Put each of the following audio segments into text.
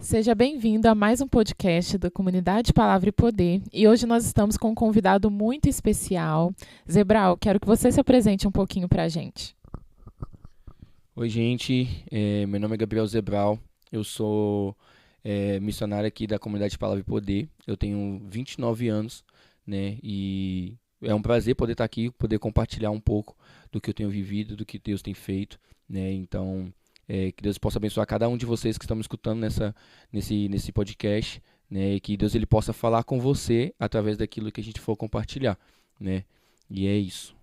Seja bem-vindo a mais um podcast da Comunidade Palavra e Poder. E hoje nós estamos com um convidado muito especial. Zebral, quero que você se apresente um pouquinho para a gente. Oi, gente. Meu nome é Gabriel Zebral. Eu sou missionário aqui da Comunidade Palavra e Poder. Eu tenho 29 anos, né? E é um prazer poder estar aqui, poder compartilhar um pouco do que eu tenho vivido, do que Deus tem feito, né? Então, que Deus possa abençoar cada um de vocês que estão me escutando nesse podcast, né? E que Deus ele possa falar com você através daquilo que a gente for compartilhar, né? E é isso.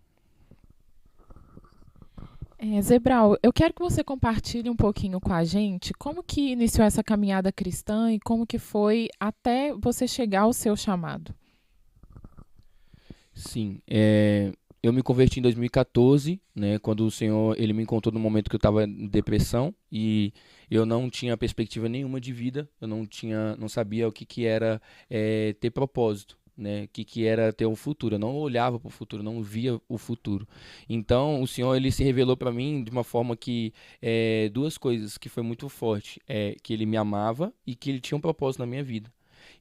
Zebral, eu quero que você compartilhe um pouquinho com a gente como que iniciou essa caminhada cristã e como que foi até você chegar ao seu chamado. Sim, eu me converti em 2014, né, quando o Senhor ele me encontrou no momento que eu estava em depressão e eu não tinha perspectiva nenhuma de vida, eu não sabia o que que era ter propósito, né, o que que era ter um futuro, eu não olhava para o futuro, não via o futuro. Então o Senhor ele se revelou para mim de uma forma que duas coisas que foi muito forte, que ele me amava e que ele tinha um propósito na minha vida.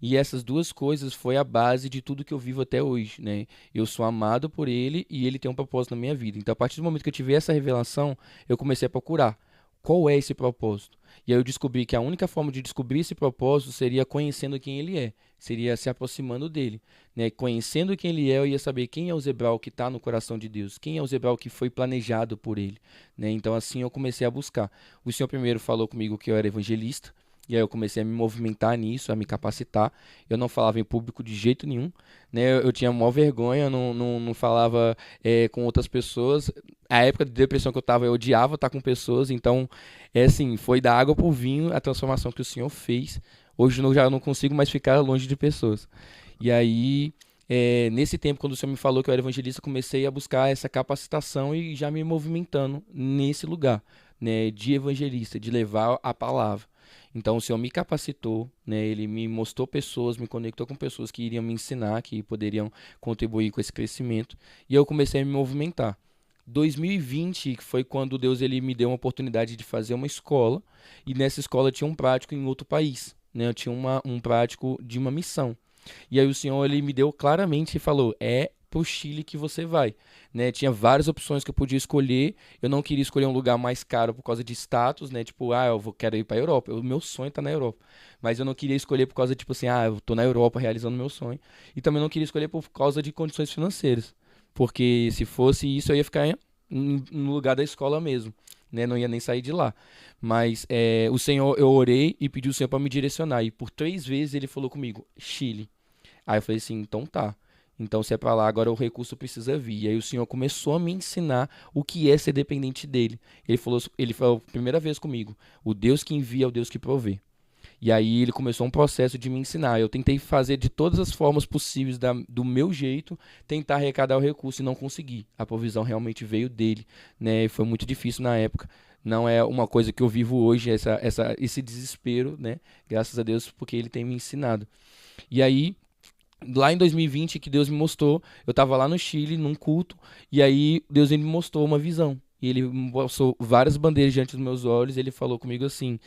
E essas duas coisas foi a base de tudo que eu vivo até hoje, né? Eu sou amado por ele e ele tem um propósito na minha vida. Então, a partir do momento que eu tive essa revelação, eu comecei a procurar qual é esse propósito. E aí eu descobri que a única forma de descobrir esse propósito seria conhecendo quem ele é, seria se aproximando dele, né? Conhecendo quem ele é, eu ia saber quem é o Zebral que está no coração de Deus, quem é o Zebral que foi planejado por ele, né? Então assim eu comecei a buscar. O Senhor primeiro falou comigo que eu era evangelista. E aí eu comecei a me movimentar nisso, a me capacitar. Eu não falava em público de jeito nenhum, né? Eu tinha maior vergonha, não falava com outras pessoas. A época de depressão que eu tava, eu odiava estar com pessoas. Então, assim, foi da água pro vinho a transformação que o Senhor fez. Hoje eu já não consigo mais ficar longe de pessoas. E aí, nesse tempo, quando o Senhor me falou que eu era evangelista, eu comecei a buscar essa capacitação e já me movimentando nesse lugar, né? De evangelista, de levar a palavra. Então o Senhor me capacitou, né? Ele me mostrou pessoas, me conectou com pessoas que iriam me ensinar, que poderiam contribuir com esse crescimento, e eu comecei a me movimentar. 2020 foi quando Deus ele me deu uma oportunidade de fazer uma escola, e nessa escola tinha um prático em outro país, né? Eu tinha um prático de uma missão. E aí o Senhor ele me deu claramente e falou: "É pro Chile que você vai", né? Tinha várias opções que eu podia escolher. Eu não queria escolher um lugar mais caro por causa de status, né? Tipo, quero ir para Europa. O meu sonho tá na Europa. Mas eu não queria escolher por causa tipo assim, eu tô na Europa realizando meu sonho. E também não queria escolher por causa de condições financeiras. Porque se fosse isso, eu ia ficar no lugar da escola mesmo, né? Não ia nem sair de lá. Mas o Senhor, eu orei e pedi o Senhor para me direcionar. E por 3 vezes ele falou comigo, Chile. Aí eu falei assim, então tá. Então, se é pra lá, agora o recurso precisa vir. E aí o Senhor começou a me ensinar o que é ser dependente dele. Ele falou a primeira vez comigo, o Deus que envia é o Deus que provê. E aí ele começou um processo de me ensinar. Eu tentei fazer de todas as formas possíveis do meu jeito, tentar arrecadar o recurso e não consegui. A provisão realmente veio dele, né? Foi muito difícil na época. Não é uma coisa que eu vivo hoje, esse desespero, né? Graças a Deus, porque ele tem me ensinado. E aí lá em 2020 que Deus me mostrou, eu estava lá no Chile num culto e aí Deus ele me mostrou uma visão. E ele me mostrou várias bandeiras diante dos meus olhos. E ele falou comigo assim: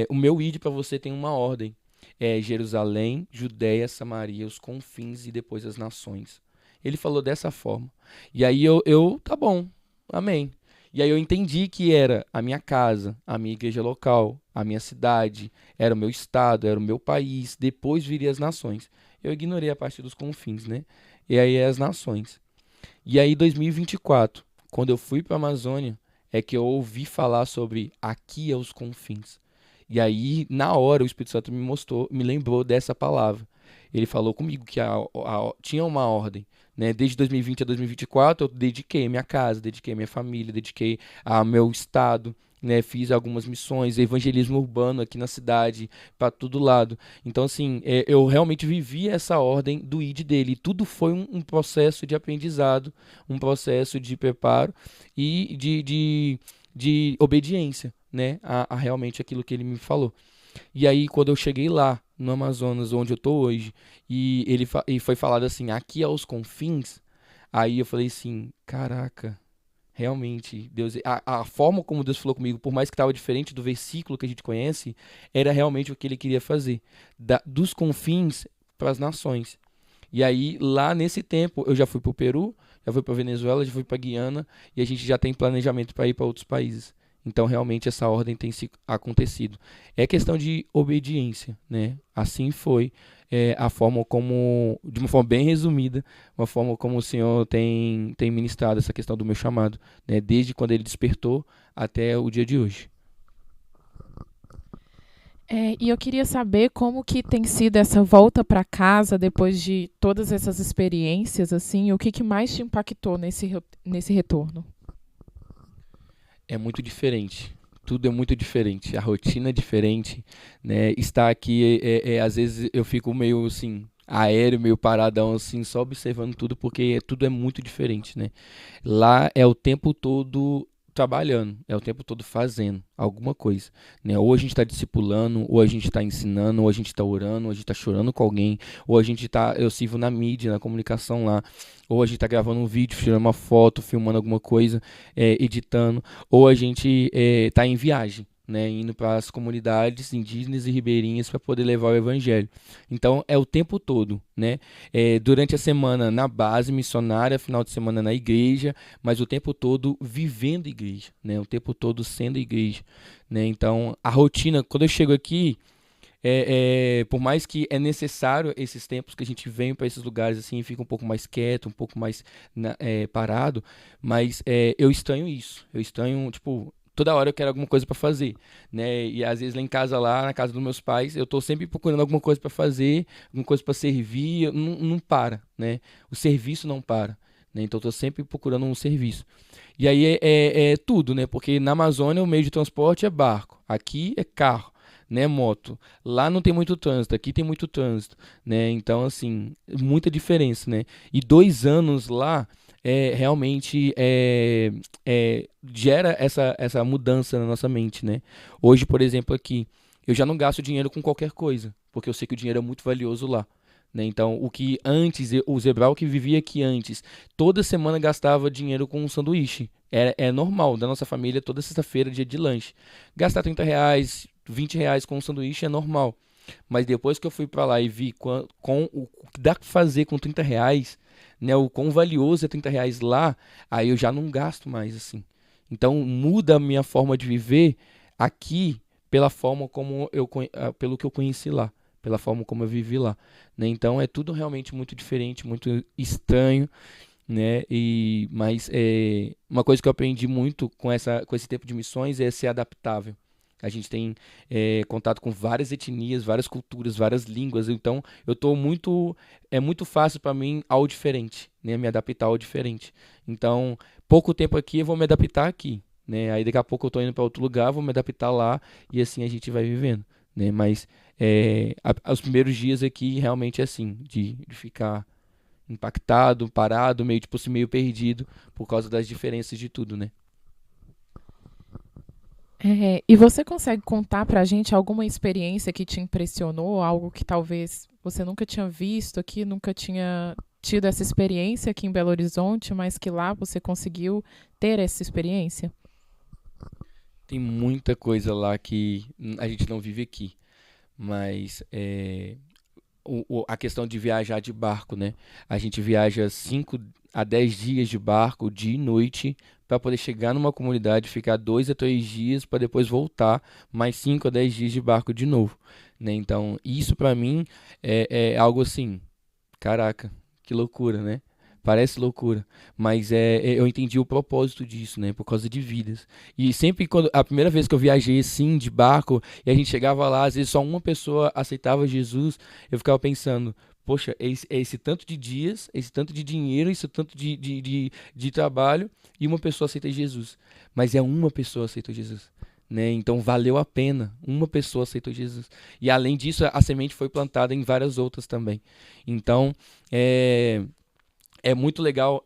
o meu ID para você tem uma ordem. É Jerusalém, Judéia, Samaria, os confins e depois as nações. Ele falou dessa forma. E aí tá bom, amém. E aí eu entendi que era a minha casa, a minha igreja local, a minha cidade, era o meu estado, era o meu país, depois viria as nações. Eu ignorei a parte dos confins, né? E aí é as nações. E aí 2024, quando eu fui para a Amazônia, é que eu ouvi falar sobre aqui é os confins. E aí, na hora, o Espírito Santo me mostrou, me lembrou dessa palavra. Ele falou comigo que tinha uma ordem, né? Desde 2020 a 2024, eu dediquei minha casa, dediquei minha família, dediquei a meu estado, né? Fiz algumas missões, evangelismo urbano aqui na cidade, para todo lado. Então, assim, eu realmente vivi essa ordem do ID dele. E tudo foi um processo de aprendizado, um processo de preparo e de obediência, né? A realmente aquilo que ele me falou. E aí, quando eu cheguei lá, no Amazonas, onde eu tô hoje, e foi falado assim, aqui aos confins, aí eu falei assim, caraca, realmente, Deus, a forma como Deus falou comigo, por mais que estava diferente do versículo que a gente conhece, era realmente o que ele queria fazer, dos confins para as nações. E aí, lá nesse tempo, eu já fui para o Peru, já fui para Venezuela, já fui para Guiana, e a gente já tem planejamento para ir para outros países. Então, realmente, essa ordem tem se acontecido. É questão de obediência, né? Assim foi a forma como, de uma forma bem resumida, uma forma como o Senhor tem ministrado essa questão do meu chamado, né? Desde quando ele despertou até o dia de hoje. E eu queria saber como que tem sido essa volta para casa depois de todas essas experiências, assim, o que que mais te impactou nesse retorno? É muito diferente. Tudo é muito diferente. A rotina é diferente, né? Estar aqui, às vezes eu fico meio assim, aéreo, meio paradão, assim, só observando tudo, porque tudo é muito diferente, né? Lá é o tempo todo trabalhando, é o tempo todo fazendo alguma coisa, né? Ou a gente está discipulando, ou a gente está ensinando, ou a gente está orando, ou a gente está chorando com alguém, ou a gente tá, eu sirvo na mídia, na comunicação lá, ou a gente está gravando um vídeo, tirando uma foto, filmando alguma coisa, editando, ou a gente está em viagem, né, indo para as comunidades indígenas e ribeirinhas para poder levar o evangelho. Então é o tempo todo, né? Durante a semana na base missionária, final de semana na igreja, mas o tempo todo vivendo igreja, né? O tempo todo sendo igreja, né? Então a rotina, quando eu chego aqui, por mais que é necessário esses tempos que a gente vem para esses lugares assim, fica um pouco mais quieto, um pouco mais parado, mas eu estranho isso. Eu estranho, tipo, toda hora eu quero alguma coisa para fazer, né? E às vezes lá em casa, lá na casa dos meus pais, eu tô sempre procurando alguma coisa para fazer, alguma coisa para servir, não para, né? O serviço não para. Né? Então, eu tô sempre procurando um serviço. E aí é tudo, né? Porque na Amazônia o meio de transporte é barco, aqui é carro, né? Moto. Lá não tem muito trânsito, aqui tem muito trânsito, né? Então, assim, muita diferença, né? E 2 anos lá realmente gera essa mudança na nossa mente, né? Hoje, por exemplo, aqui, eu já não gasto dinheiro com qualquer coisa, porque eu sei que o dinheiro é muito valioso lá. Né? Então, o que antes, o Zebral que vivia aqui antes, toda semana gastava dinheiro com um sanduíche. É normal, da nossa família, toda sexta-feira, dia de lanche. Gastar R$ 30, R$ 20 com um sanduíche é normal. Mas depois que eu fui para lá e vi com o que dá pra fazer com R$ 30, né, o quão valioso é R$ 30 lá, aí eu já não gasto mais assim. Então muda a minha forma de viver aqui pela forma como pelo que eu conheci lá, pela forma como eu vivi lá, né? Então é tudo realmente muito diferente, muito estranho, né? Mas uma coisa que eu aprendi muito com esse tempo de missões é ser adaptável. A gente tem contato com várias etnias, várias culturas, várias línguas. Então, é muito fácil para mim ao diferente, né? Me adaptar ao diferente. Então, pouco tempo aqui eu vou me adaptar aqui, né? Aí daqui a pouco eu estou indo para outro lugar, vou me adaptar lá e assim a gente vai vivendo, né? Mas os primeiros dias aqui realmente é assim, de ficar impactado, parado, meio tipo assim, meio perdido por causa das diferenças de tudo, né? E você consegue contar pra gente alguma experiência que te impressionou, algo que talvez você nunca tinha visto aqui, nunca tinha tido essa experiência aqui em Belo Horizonte, mas que lá você conseguiu ter essa experiência? Tem muita coisa lá que a gente não vive aqui, mas a questão de viajar de barco, né? A gente viaja 5 a 10 dias de barco, dia e noite, para poder chegar numa comunidade, ficar 2 a 3 dias, para depois voltar mais 5 a 10 dias de barco de novo, né? Então, isso para mim é algo assim, caraca, que loucura, né? Parece loucura, mas eu entendi o propósito disso, né? Por causa de vidas. E sempre quando a primeira vez que eu viajei assim de barco e a gente chegava lá, às vezes só uma pessoa aceitava Jesus, eu ficava pensando, poxa, é esse tanto de dias, esse tanto de dinheiro, esse tanto de trabalho e uma pessoa aceita Jesus. Mas é uma pessoa aceita Jesus. Né? Então valeu a pena. Uma pessoa aceitou Jesus. E além disso, a semente foi plantada em várias outras também. Então, é muito legal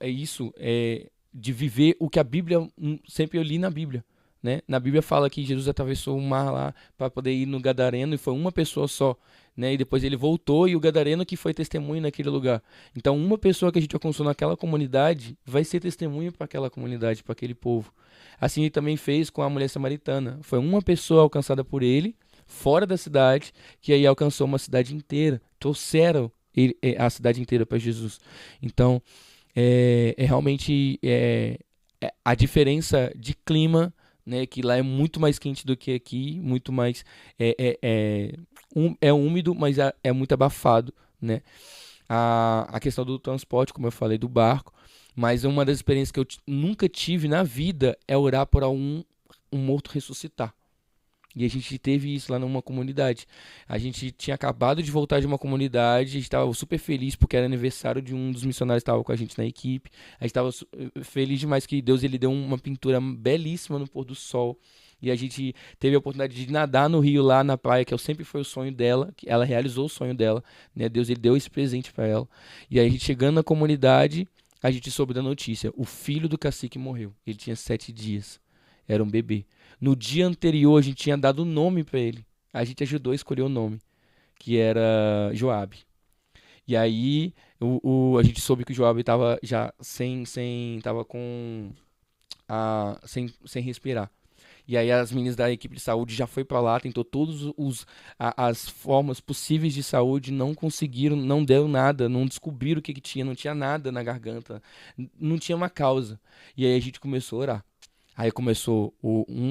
de viver o que a Bíblia, sempre eu li na Bíblia, né? Na Bíblia fala que Jesus atravessou o mar lá para poder ir no Gadareno e foi uma pessoa só, né? E depois ele voltou e o Gadareno que foi testemunho naquele lugar. Então, uma pessoa que a gente alcançou naquela comunidade vai ser testemunho para aquela comunidade, para aquele povo. Assim ele também fez com a mulher samaritana. Foi uma pessoa alcançada por ele, fora da cidade, que aí alcançou uma cidade inteira. Trouxeram a cidade inteira para Jesus. Então, realmente a diferença de clima, né, que lá é muito mais quente do que aqui, muito mais é úmido, mas é muito abafado, né? A questão do transporte, como eu falei, do barco, mas uma das experiências que eu nunca tive na vida é orar por um morto ressuscitar. E a gente teve isso lá numa comunidade. A gente tinha acabado de voltar de uma comunidade, a gente estava super feliz porque era aniversário de um dos missionários que estava com a gente na equipe. A gente estava feliz demais que Deus ele deu uma pintura belíssima no pôr do sol. E a gente teve a oportunidade de nadar no rio lá na praia, que sempre foi o sonho dela, que ela realizou o sonho dela, né? Deus ele deu esse presente para ela. E aí a gente chegando na comunidade, a gente soube da notícia, o filho do cacique morreu. Ele tinha 7 dias, era um bebê. No dia anterior a gente tinha dado o nome para ele. A gente ajudou a escolher o nome, que era Joabe. E aí a gente soube que o Joabe estava já tava com sem respirar. E aí as meninas da equipe de saúde já foi para lá, tentou todas as formas possíveis de saúde, não conseguiram, não deu nada, não descobriram o que tinha, não tinha nada na garganta, não tinha uma causa. E aí a gente começou a orar. Aí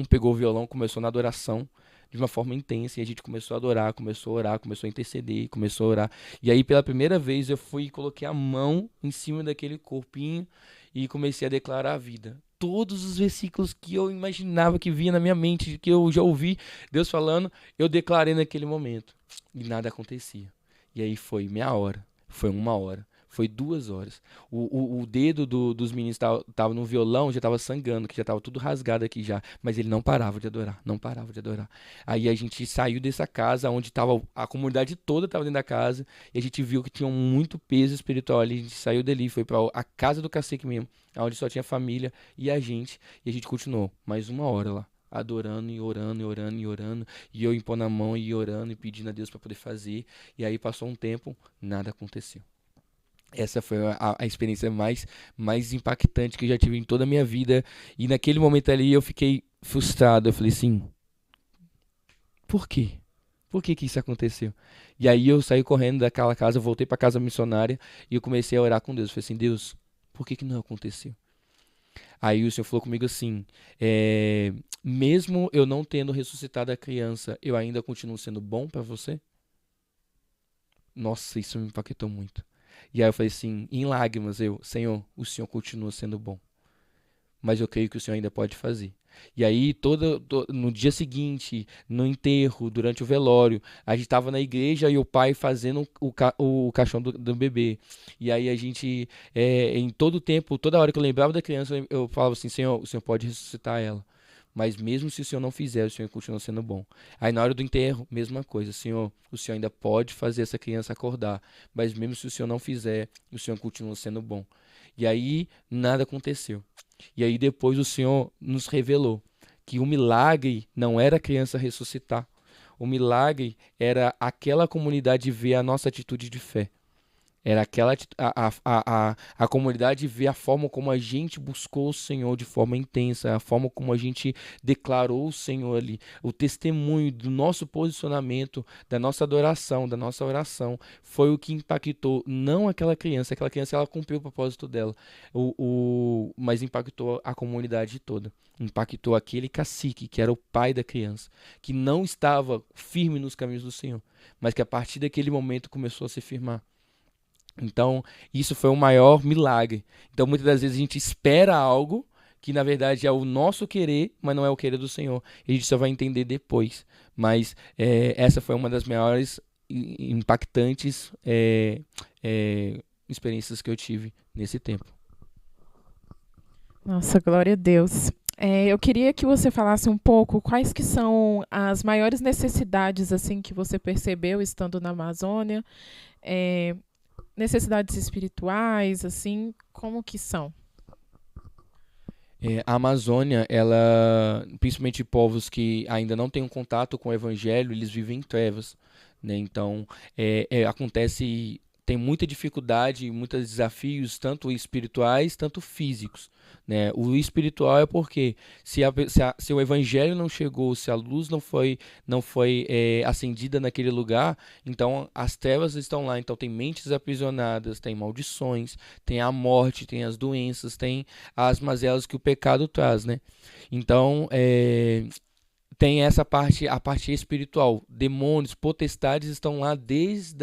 pegou o violão, começou na adoração de uma forma intensa, e a gente começou a adorar, começou a orar, começou a interceder, começou a orar. E aí pela primeira vez eu fui e coloquei a mão em cima daquele corpinho e comecei a declarar a vida. Todos os versículos que eu imaginava que vinha na minha mente, que eu já ouvi Deus falando, eu declarei naquele momento. E nada acontecia. E aí foi meia hora, foi 1 hora, foi 2 horas. O dedo dos meninos tava no violão, já estava sangrando, que já estava tudo rasgado aqui já. Mas ele não parava de adorar, não parava de adorar. Aí a gente saiu dessa casa, onde tava a comunidade toda estava dentro da casa, e a gente viu que tinha muito peso espiritual ali. A gente saiu dali, foi para a casa do cacique mesmo, onde só tinha família e a gente continuou mais 1 hora lá, adorando e orando e orando e orando, e eu impondo a mão e orando e pedindo a Deus para poder fazer. E aí passou um tempo, nada aconteceu. Essa foi a experiência mais impactante que eu já tive em toda a minha vida. E naquele momento ali eu fiquei frustrado. Eu falei assim, por quê? Por que que isso aconteceu? E aí eu saí correndo daquela casa, voltei para casa missionária e eu comecei a orar com Deus. Eu falei assim, Deus, por que que não aconteceu? Aí o Senhor falou comigo assim, mesmo eu não tendo ressuscitado a criança, eu ainda continuo sendo bom para você? Nossa, isso me impactou muito. E aí eu falei assim, em lágrimas, Senhor, o Senhor continua sendo bom, mas eu creio que o Senhor ainda pode fazer. E aí, no dia seguinte, no enterro, durante o velório, a gente estava na igreja e o pai fazendo o caixão do bebê. E aí a gente, em todo tempo, toda hora que eu lembrava da criança, eu falava assim, Senhor, o Senhor pode ressuscitar ela. Mas mesmo se o Senhor não fizer, o Senhor continua sendo bom. Aí na hora do enterro, mesma coisa. Senhor, o Senhor ainda pode fazer essa criança acordar. Mas mesmo se o Senhor não fizer, o Senhor continua sendo bom. E aí nada aconteceu. E aí depois o Senhor nos revelou que o milagre não era a criança ressuscitar. O milagre era aquela comunidade ver a nossa atitude de fé. Era a comunidade ver a forma como a gente buscou o Senhor de forma intensa, a forma como a gente declarou o Senhor ali, o testemunho do nosso posicionamento, da nossa adoração, da nossa oração, foi o que impactou não aquela criança ela cumpriu o propósito dela, mas impactou a comunidade toda. Impactou aquele cacique que era o pai da criança, que não estava firme nos caminhos do Senhor, mas que a partir daquele momento começou a se firmar. Então, isso foi o maior milagre. Então, muitas das vezes a gente espera algo que na verdade é o nosso querer, mas não é o querer do Senhor. E a gente só vai entender depois. Mas essa foi uma das maiores impactantes experiências que eu tive nesse tempo. Nossa, glória a Deus. Eu queria que você falasse um pouco quais que são as maiores necessidades assim que você percebeu estando na Amazônia, necessidades espirituais, assim, como que são? A Amazônia, ela, principalmente povos que ainda não têm um contato com o evangelho, eles vivem em trevas, né? Então, acontece, tem muita dificuldade, muitos desafios, tanto espirituais, tanto físicos, né? O espiritual é porque se o evangelho não chegou, se a luz não foi acendida naquele lugar, então as trevas estão lá. Então tem mentes aprisionadas, tem maldições, tem a morte, tem as doenças, tem as mazelas que o pecado traz, né? Então, tem essa parte, a parte espiritual. Demônios, potestades estão lá desde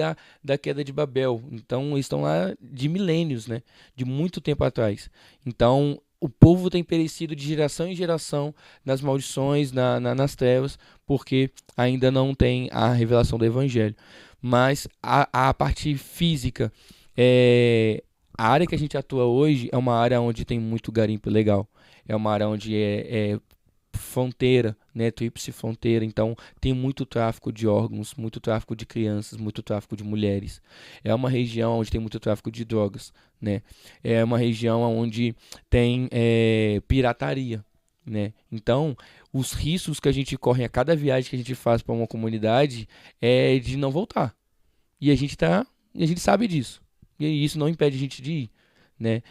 da queda de Babel. Então, estão lá de milênios, né? De muito tempo atrás. Então, o povo tem perecido de geração em geração nas maldições, nas trevas, porque ainda não tem a revelação do evangelho. Mas a parte física, a área que a gente atua hoje é uma área onde tem muito garimpo legal. É uma área onde é fronteira, né, tríplice fronteira, então tem muito tráfico de órgãos, muito tráfico de crianças, muito tráfico de mulheres. É uma região onde tem muito tráfico de drogas, né? É uma região onde tem pirataria, né? Então, os riscos que a gente corre a cada viagem que a gente faz para uma comunidade é de não voltar. E a gente sabe disso. E isso não impede a gente de ir, né?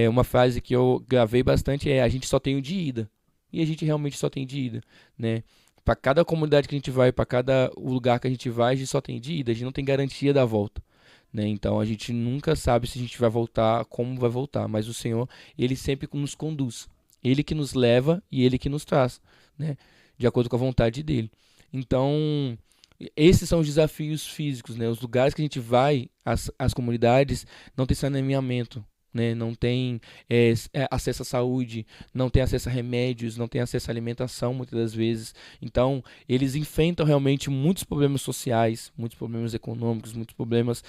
Uma frase que eu gravei bastante é: a gente só tem o de ida. E a gente realmente só tem de ida, né? Para cada comunidade que a gente vai, para cada lugar que a gente vai, a gente só tem de ida, a gente não tem garantia da volta, né? Então a gente nunca sabe se a gente vai voltar, como vai voltar, mas o Senhor, ele sempre nos conduz. Ele que nos leva e ele que nos traz, né? De acordo com a vontade dele. Então, esses são os desafios físicos, né? Os lugares que a gente vai, as comunidades, não tem saneamento, né? Não tem acesso à saúde, não tem acesso a remédios, não tem acesso à alimentação, muitas das vezes. Então, eles enfrentam realmente muitos problemas sociais, muitos problemas econômicos, muitos problemas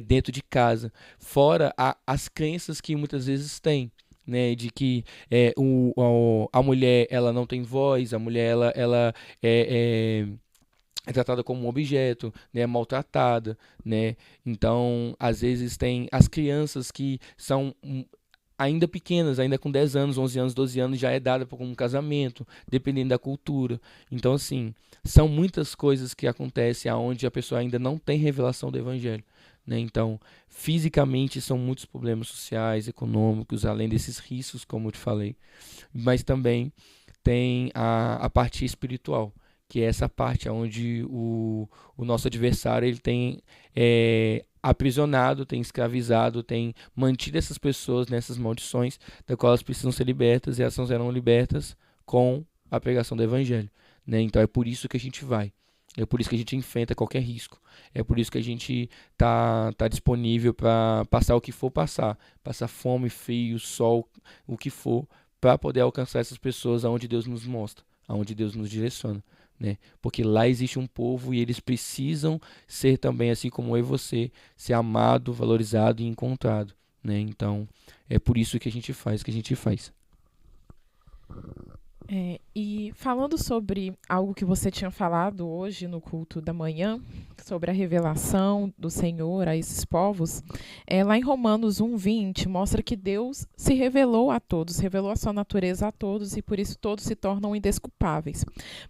dentro de casa, fora as crenças que muitas vezes têm. Né, de que a mulher ela não tem voz, a mulher ela é tratada como um objeto, né, é maltratada, né? Então, às vezes tem as crianças que são ainda pequenas, ainda com 10 anos, 11 anos, 12 anos, já é dada como um casamento, dependendo da cultura. Então, assim, são muitas coisas que acontecem aonde a pessoa ainda não tem revelação do evangelho. Né? Então, fisicamente são muitos problemas sociais, econômicos, além desses riscos, como eu te falei, mas também tem a parte espiritual, que é essa parte onde o nosso adversário ele tem aprisionado, tem escravizado, tem mantido essas pessoas nessas maldições, da qual elas precisam ser libertas, e elas serão libertas com a pregação do evangelho. Né? Então é por isso que a gente vai. É por isso que a gente enfrenta qualquer risco. É por isso que a gente tá disponível para passar o que for passar. Passar fome, frio, sol, o que for, para poder alcançar essas pessoas aonde Deus nos mostra, aonde Deus nos direciona, né? Porque lá existe um povo e eles precisam ser também, assim como eu e você, ser amado, valorizado e encontrado, né? Então, é por isso que a gente faz o que a gente faz. E falando sobre algo que você tinha falado hoje no culto da manhã, sobre a revelação do Senhor a esses povos, lá em Romanos 1:20 mostra que Deus se revelou a todos, revelou a sua natureza a todos e por isso todos se tornam indesculpáveis.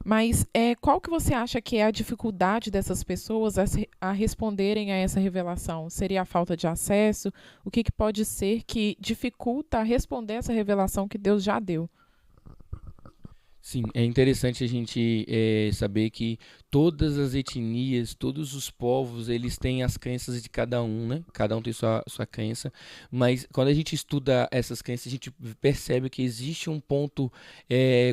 Mas qual que você acha que é a dificuldade dessas pessoas a responderem a essa revelação? Seria a falta de acesso? O que pode ser que dificulta responder essa revelação que Deus já deu? Sim, é interessante a gente saber que todas as etnias, todos os povos, eles têm as crenças de cada um, né? Cada um tem sua crença, mas quando a gente estuda essas crenças, a gente percebe que existe um ponto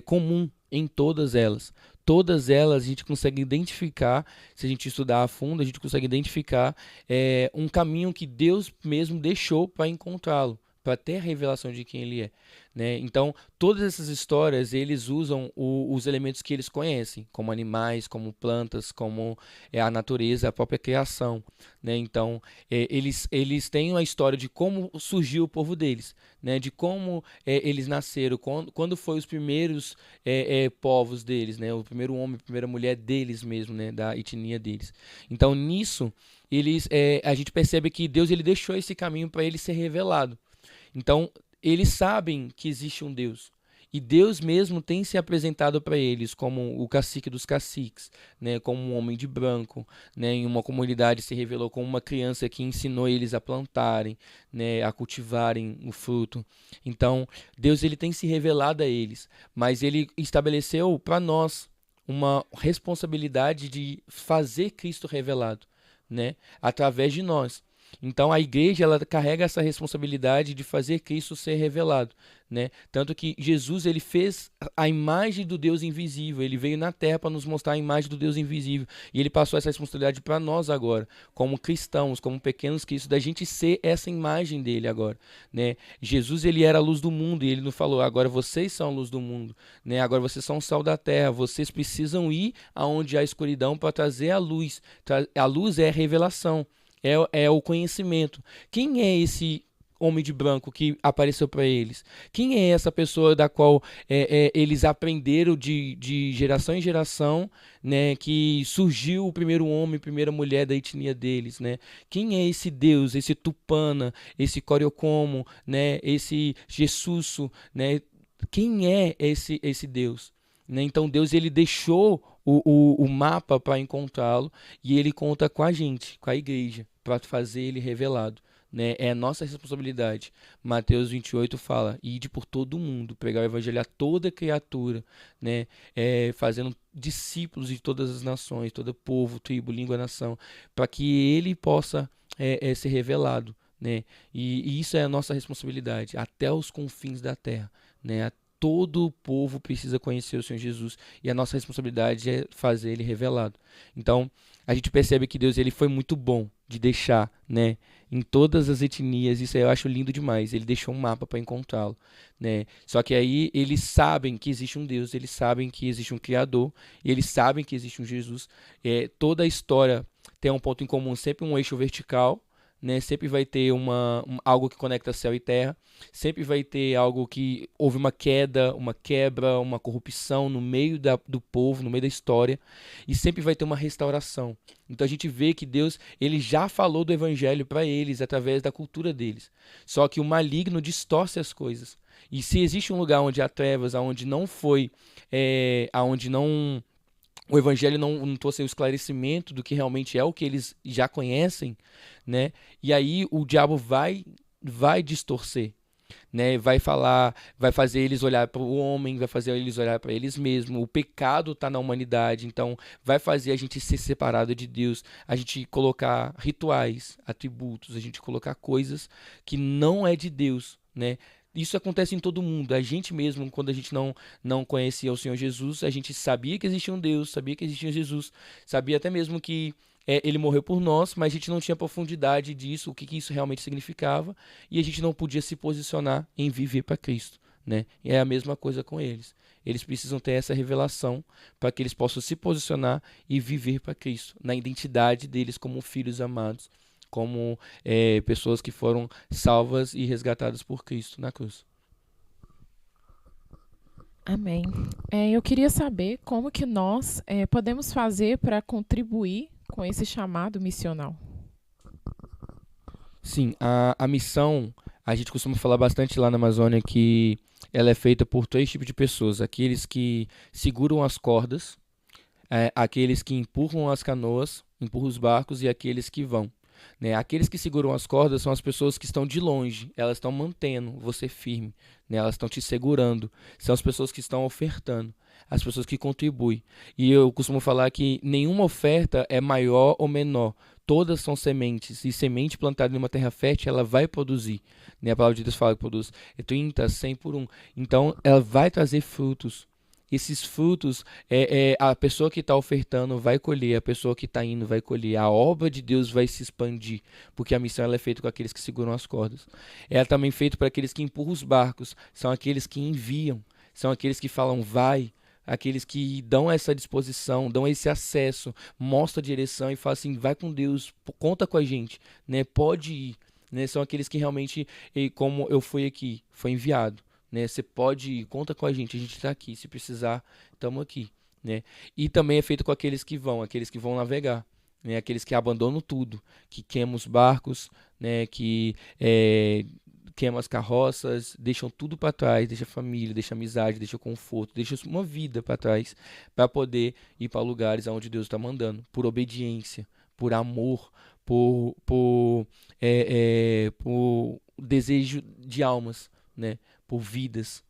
comum em todas elas. Todas elas a gente consegue identificar, se a gente estudar a fundo, a gente consegue identificar um caminho que Deus mesmo deixou para encontrá-lo, para ter a revelação de quem ele é, né? Então, todas essas histórias, eles usam os elementos que eles conhecem, como animais, como plantas, como a natureza, a própria criação, né? Então, eles têm uma história de como surgiu o povo deles, né? De como eles nasceram, quando foi os primeiros povos deles, né? O primeiro homem, a primeira mulher deles mesmo, né? Da etnia deles. Então, nisso, a gente percebe que Deus ele deixou esse caminho para ele ser revelado. Então, eles sabem que existe um Deus. E Deus mesmo tem se apresentado para eles como o cacique dos caciques, né, como um homem de branco, né, em uma comunidade se revelou como uma criança que ensinou eles a plantarem, né, a cultivarem o fruto. Então, Deus ele tem se revelado a eles, mas ele estabeleceu para nós uma responsabilidade de fazer Cristo revelado, né, através de nós. Então a igreja ela carrega essa responsabilidade de fazer Cristo ser revelado, né? Tanto que Jesus ele fez a imagem do Deus invisível, ele veio na terra para nos mostrar a imagem do Deus invisível e ele passou essa responsabilidade para nós agora, como cristãos, como pequenos cristos, da gente ser essa imagem dele agora, né? Jesus ele era a luz do mundo e ele nos falou: agora vocês são a luz do mundo, né? Agora vocês são o sal da terra, vocês precisam ir aonde há escuridão para trazer a luz. A luz é a revelação. É o conhecimento. Quem é esse homem de branco que apareceu para eles? Quem é essa pessoa da qual eles aprenderam de geração em geração, né, que surgiu o primeiro homem, a primeira mulher da etnia deles, né? Quem é esse Deus, esse Tupana, esse Coriocomo, né, esse Jessusso, né? Quem é esse Deus? Né? Então Deus ele deixou o mapa para encontrá-lo e ele conta com a gente, com a igreja, para fazer ele revelado. Né? É a nossa responsabilidade. Mateus 28 fala: ide por todo o mundo, pregar o evangelho a toda criatura, né? Fazendo discípulos de todas as nações, todo povo, tribo, língua, nação, para que ele possa ser revelado. Né? E isso é a nossa responsabilidade, até os confins da terra. Né? Todo o povo precisa conhecer o Senhor Jesus e a nossa responsabilidade é fazer ele revelado. Então, a gente percebe que Deus ele foi muito bom de deixar, né, em todas as etnias, isso aí eu acho lindo demais. Ele deixou um mapa para encontrá-lo, né? Só que aí eles sabem que existe um Deus, eles sabem que existe um Criador, eles sabem que existe um Jesus. Toda a história tem um ponto em comum, sempre um eixo vertical, né? Sempre vai ter algo que conecta céu e terra, sempre vai ter algo que houve uma queda, uma quebra, uma corrupção no meio do povo, no meio da história, e sempre vai ter uma restauração. Então a gente vê que Deus ele já falou do evangelho para eles através da cultura deles. Só que o maligno distorce as coisas. E se existe um lugar onde há trevas, aonde não foi, aonde não o evangelho não trouxe o esclarecimento do que realmente é o que eles já conhecem, né? E aí o diabo vai distorcer, né? Vai falar, vai fazer eles olhar para o homem, vai fazer eles olhar para eles mesmos. O pecado está na humanidade, então vai fazer a gente ser separado de Deus, a gente colocar rituais, atributos, a gente colocar coisas que não é de Deus, né? Isso acontece em todo mundo. A gente mesmo, quando a gente não conhecia o Senhor Jesus, a gente sabia que existia um Deus, sabia que existia um Jesus, sabia até mesmo que ele morreu por nós, mas a gente não tinha profundidade disso, o que isso realmente significava, e a gente não podia se posicionar em viver para Cristo. Né? E é a mesma coisa com eles. Eles precisam ter essa revelação para que eles possam se posicionar e viver para Cristo, na identidade deles como filhos amados, como pessoas que foram salvas e resgatadas por Cristo na cruz. Amém. Eu queria saber como que nós podemos fazer para contribuir com esse chamado missional. Sim, a missão, a gente costuma falar bastante lá na Amazônia que ela é feita por três tipos de pessoas: aqueles que seguram as cordas, aqueles que empurram as canoas, empurram os barcos e aqueles que vão. Né? Aqueles que seguram as cordas são as pessoas que estão de longe, elas estão mantendo você firme, né? Elas estão te segurando, são as pessoas que estão ofertando, as pessoas que contribuem. E eu costumo falar que nenhuma oferta é maior ou menor, todas são sementes, e semente plantada em uma terra fértil, ela vai produzir. Né? A palavra de Deus fala que produz 30, 100 por um. Então, ela vai trazer frutos. Esses frutos, a pessoa que está ofertando vai colher, a pessoa que está indo vai colher, a obra de Deus vai se expandir, porque a missão ela é feita com aqueles que seguram as cordas. Ela é também feita para aqueles que empurram os barcos, são aqueles que enviam, são aqueles que falam vai, aqueles que dão essa disposição, dão esse acesso, mostram a direção e falam assim, vai com Deus, conta com a gente, né? Pode ir. Né? São aqueles que realmente, como eu fui aqui, foi enviado. Né? Você pode, conta com a gente está aqui, se precisar, estamos aqui. Né? E também é feito com aqueles que vão navegar, né? Aqueles que abandonam tudo, que queimam os barcos, né? Que queimam as carroças, deixam tudo para trás, deixa família, deixa amizade, deixa conforto, deixa uma vida para trás para poder ir para lugares aonde Deus está mandando, por obediência, por amor, por desejo de almas, né? Por vidas,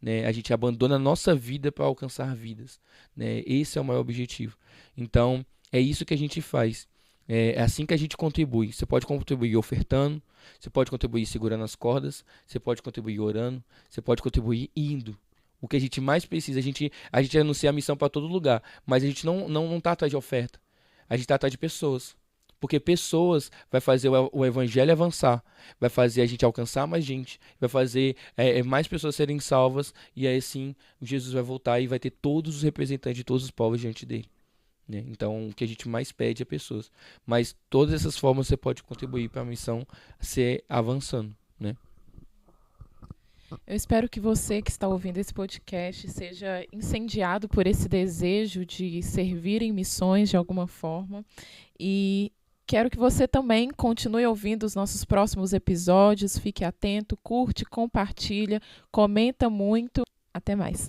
né? A gente abandona a nossa vida para alcançar vidas, né? Esse é o maior objetivo. Então, é isso que a gente faz. É assim que a gente contribui. Você pode contribuir ofertando, você pode contribuir segurando as cordas, você pode contribuir orando, você pode contribuir indo. O que a gente mais precisa, a gente anuncia a missão para todo lugar, mas a gente não tá atrás de oferta. A gente está atrás de pessoas. Porque pessoas vai fazer o evangelho avançar, vai fazer a gente alcançar mais gente, vai fazer mais pessoas serem salvas, e aí sim Jesus vai voltar e vai ter todos os representantes de todos os povos diante dele, né? Então o que a gente mais pede é pessoas. Mas todas essas formas você pode contribuir para a missão ser avançando, né? Eu espero que você que está ouvindo esse podcast seja incendiado por esse desejo de servir em missões de alguma forma. E quero que você também continue ouvindo os nossos próximos episódios. Fique atento, curte, compartilha, comenta muito. Até mais.